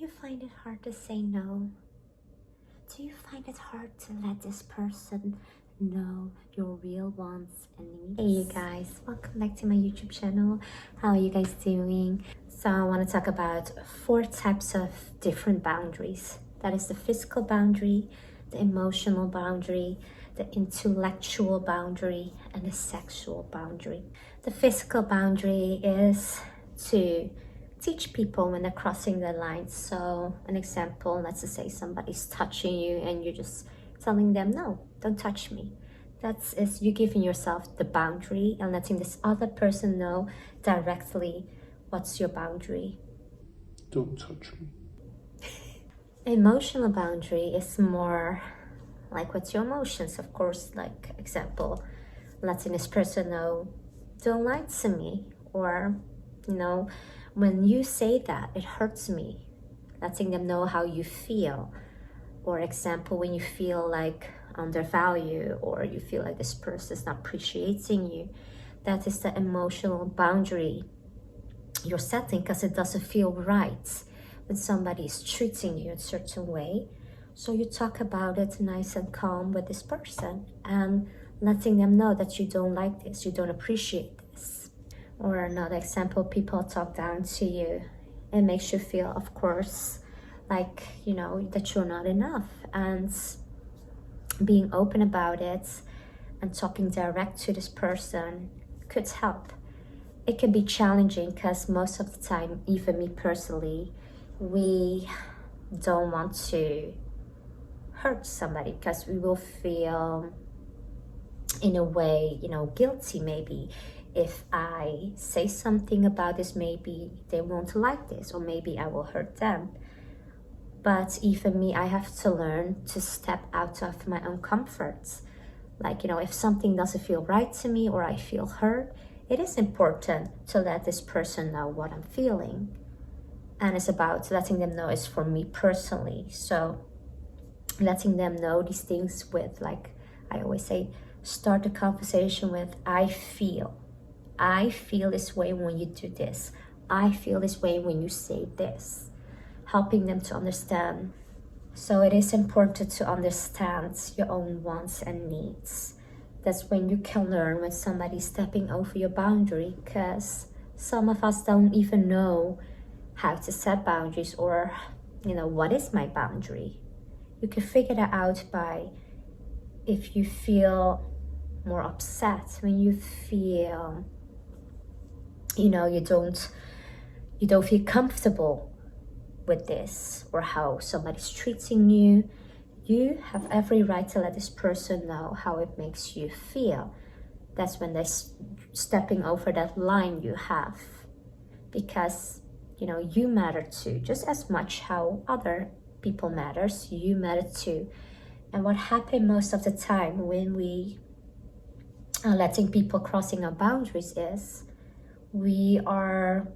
you find it hard to say no? Do you find it hard to let this person know your real wants and needs? Hey you guys, welcome back to my YouTube channel. How are you guys doing? So I want to talk about 4 types of different boundaries. That is the physical boundary, the emotional boundary, the intellectual boundary, and the sexual boundary. The physical boundary is to teach people when they're crossing the lines. So an example, let's just say somebody's touching you and you're just telling them, no, don't touch me. That's you giving yourself the boundary and letting this other person know directly what's your boundary. Don't touch me. Emotional boundary is more like what's your emotions, of course, like example, letting this person know, don't lie to me, or when you say that, it hurts me. Letting them know how you feel. Or example, when you feel like undervalued or you feel like this person is not appreciating you, that is the emotional boundary you're setting, because it doesn't feel right when somebody is treating you in a certain way. So you talk about it nice and calm with this person and letting them know that you don't like this, you don't appreciate this. Or another example, people talk down to you. It makes you feel, of course, like, that you're not enough. And being open about it and talking direct to this person could help. It can be challenging because most of the time, even me personally, we don't want to hurt somebody because we will feel in a way, guilty maybe. If I say something about this, maybe they won't like this, or maybe I will hurt them. But even me, I have to learn to step out of my own comforts. Like, if something doesn't feel right to me or I feel hurt, it is important to let this person know what I'm feeling. And it's about letting them know it's for me personally. So letting them know these things with, like I always say, start the conversation with, I feel this way when you do this. I feel this way when you say this. Helping them to understand. So it is important to understand your own wants and needs. That's when you can learn when somebody's stepping over your boundary, because some of us don't even know how to set boundaries, or, what is my boundary? You can figure that out by, if you feel more upset, when you feel, you don't feel comfortable with this or how somebody's treating you, you have every right to let this person know how it makes you feel. That's when they're stepping over that line you have, because you matter too, just as much how other people matters, you matter too. And what happens most of the time when we are letting people crossing our boundaries is we are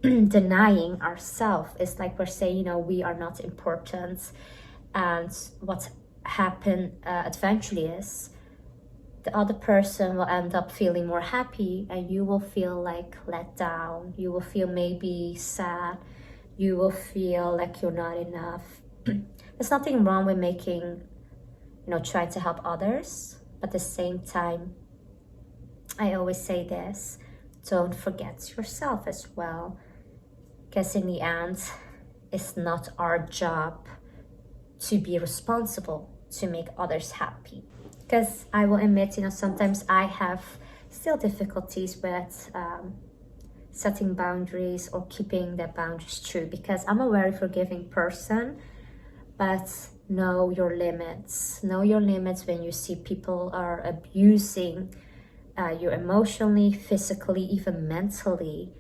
denying ourselves. It's like we're saying, we are not important. And what happened eventually is the other person will end up feeling more happy, and you will feel like let down. You will feel maybe sad. You will feel like you're not enough. There's nothing wrong with making, trying to help others. But at the same time, I always say this, don't forget yourself as well. Because in the end, it's not our job to be responsible to make others happy. Because I will admit, sometimes I have still difficulties with setting boundaries or keeping the boundaries true, because I'm a very forgiving person, but know your limits. Know your limits when you see people are abusing you emotionally, physically, even mentally.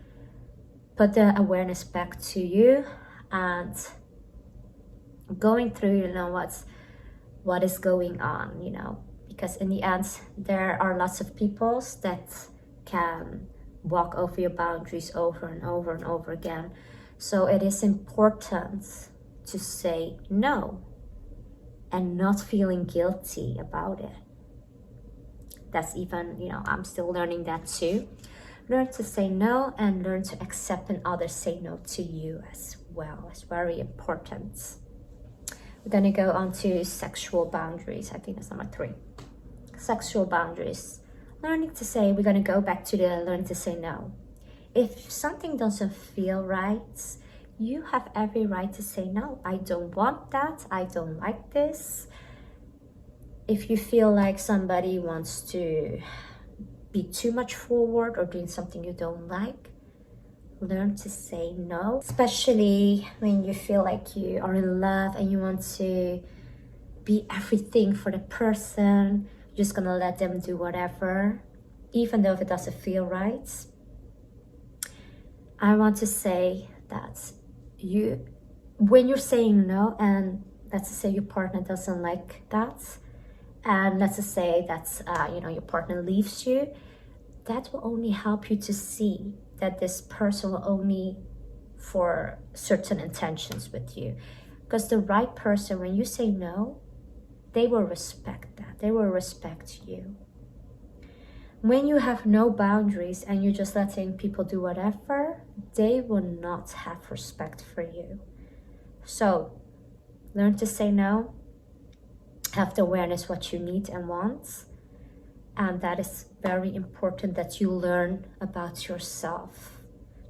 Put the awareness back to you and going through, what is going on, because in the end, there are lots of people that can walk over your boundaries over and over and over again. So it is important to say no and not feeling guilty about it. That's even, I'm still learning that too. Learn to say no and learn to accept when others say no to you as well. It's very important. We're gonna go on to sexual boundaries. I think that's number 3. Sexual boundaries. Learning to say, we're gonna go back to the learning to say no. If something doesn't feel right, you have every right to say no. I don't want that. I don't like this. If you feel like somebody wants to be too much forward or doing something you don't like, learn to say no. Especially when you feel like you are in love and you want to be everything for the person. You're just gonna let them do whatever, even though if it doesn't feel right. I want to say that when you're saying no, and let's say your partner doesn't like that, and let's just say that your partner leaves you, that will only help you to see that this person will only for certain intentions with you. Because the right person, when you say no, they will respect that. They will respect you. When you have no boundaries and you're just letting people do whatever, they will not have respect for you. So learn to say no. Have the awareness what you need and want. And that is very important that you learn about yourself.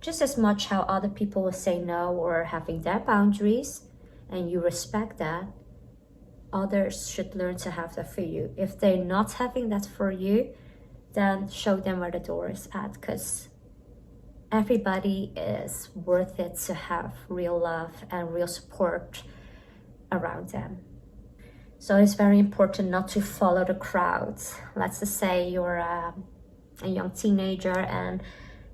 Just as much how other people will say no or having their boundaries, and you respect that, others should learn to have that for you. If they're not having that for you, then show them where the door is at, because everybody is worth it to have real love and real support around them. So it's very important not to follow the crowd. Let's just say you're a young teenager and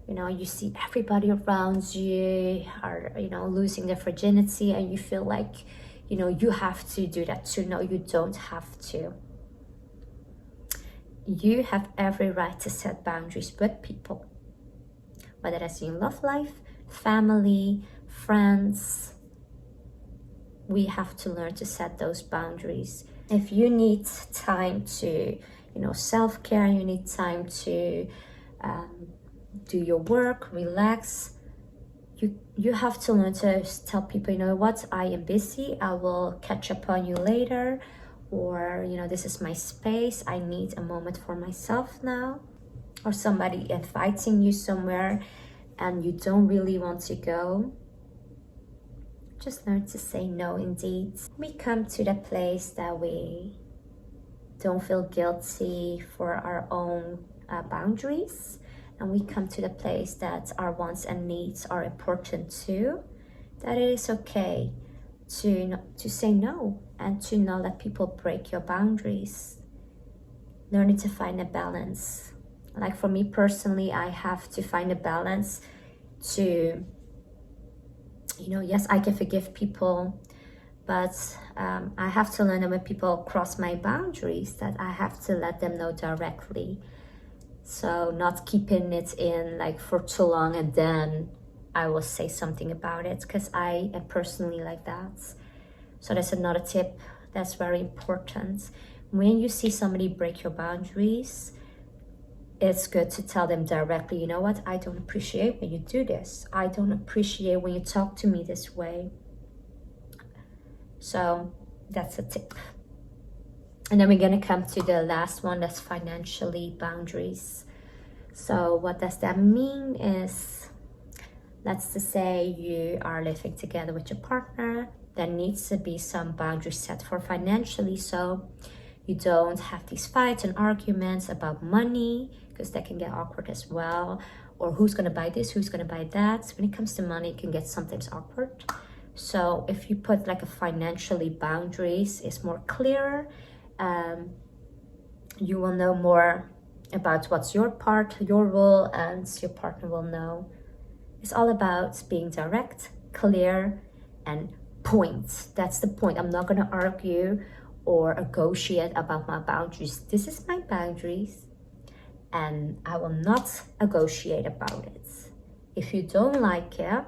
you see everybody around you are losing their virginity, and you feel like you have to do that too. No, you don't have to. You have every right to set boundaries with people, whether that's in love life, family, friends. We have to learn to set those boundaries. If you need time to, self-care, you need time to do your work, relax, you have to learn to tell people, you know what, I am busy, I will catch up on you later, or this is my space, I need a moment for myself now. Or somebody inviting you somewhere and you don't really want to go, just learn to say no. Indeed, we come to the place that we don't feel guilty for our own boundaries, and we come to the place that our wants and needs are important too, that it is okay to say no and to not let people break your boundaries. Learning to find a balance. Like for me personally, I have to find a balance to, yes, I can forgive people, but I have to learn that when people cross my boundaries, that I have to let them know directly. So not keeping it in like for too long and then I will say something about it, because I am personally like that. So that's another tip that's very important. When you see somebody break your boundaries, it's good to tell them directly, you know what, I don't appreciate when you do this. I don't appreciate when you talk to me this way. So that's a tip. And then we're gonna come to the last one, that's financially boundaries. So what does that mean is, let's just say you are living together with your partner. There needs to be some boundaries set for financially, so you don't have these fights and arguments about money, because that can get awkward as well. Or who's gonna buy this, who's gonna buy that. So when it comes to money, it can get sometimes awkward. So if you put like a financially boundaries, it's more clearer. You will know more about what's your part, your role, and your partner will know. It's all about being direct, clear, and point. That's the point. I'm not gonna argue or negotiate about my boundaries. This is my boundaries, and I will not negotiate about it. If you don't like it,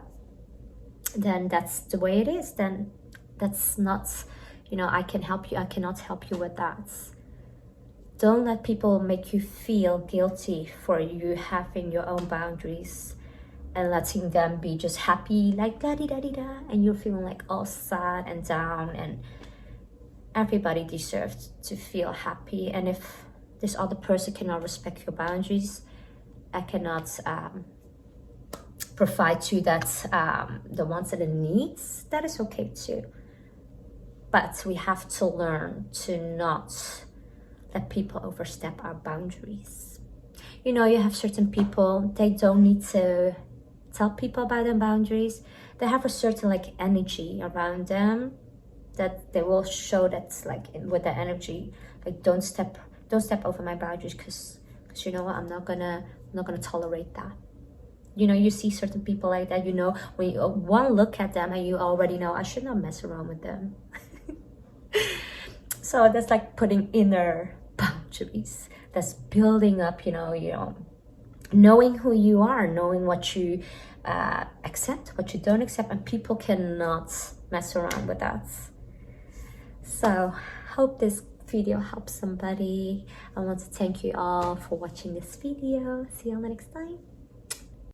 then that's the way it is. Then that's not, I can help you. I cannot help you with that. Don't let people make you feel guilty for you having your own boundaries. and letting them be just happy, like da di da di da, and you're feeling like all sad and down. And everybody deserves to feel happy. And if this other person cannot respect your boundaries, I cannot provide you that the wants and the needs, that is okay too. But we have to learn to not let people overstep our boundaries. You know, you have certain people, they don't need to tell people about their boundaries. They have a certain like energy around them that they will show that's like with the energy, like don't step over my boundaries, because you know what, I'm not gonna tolerate that. You know, you see certain people like that, you know, when you one look at them and you already know I should not mess around with them. So that's like putting inner boundaries. That's building up, you know, knowing who you are, knowing what you accept, what you don't accept, and people cannot mess around with that. So hope this video helps somebody. I want to thank you all for watching this video. See you all next time.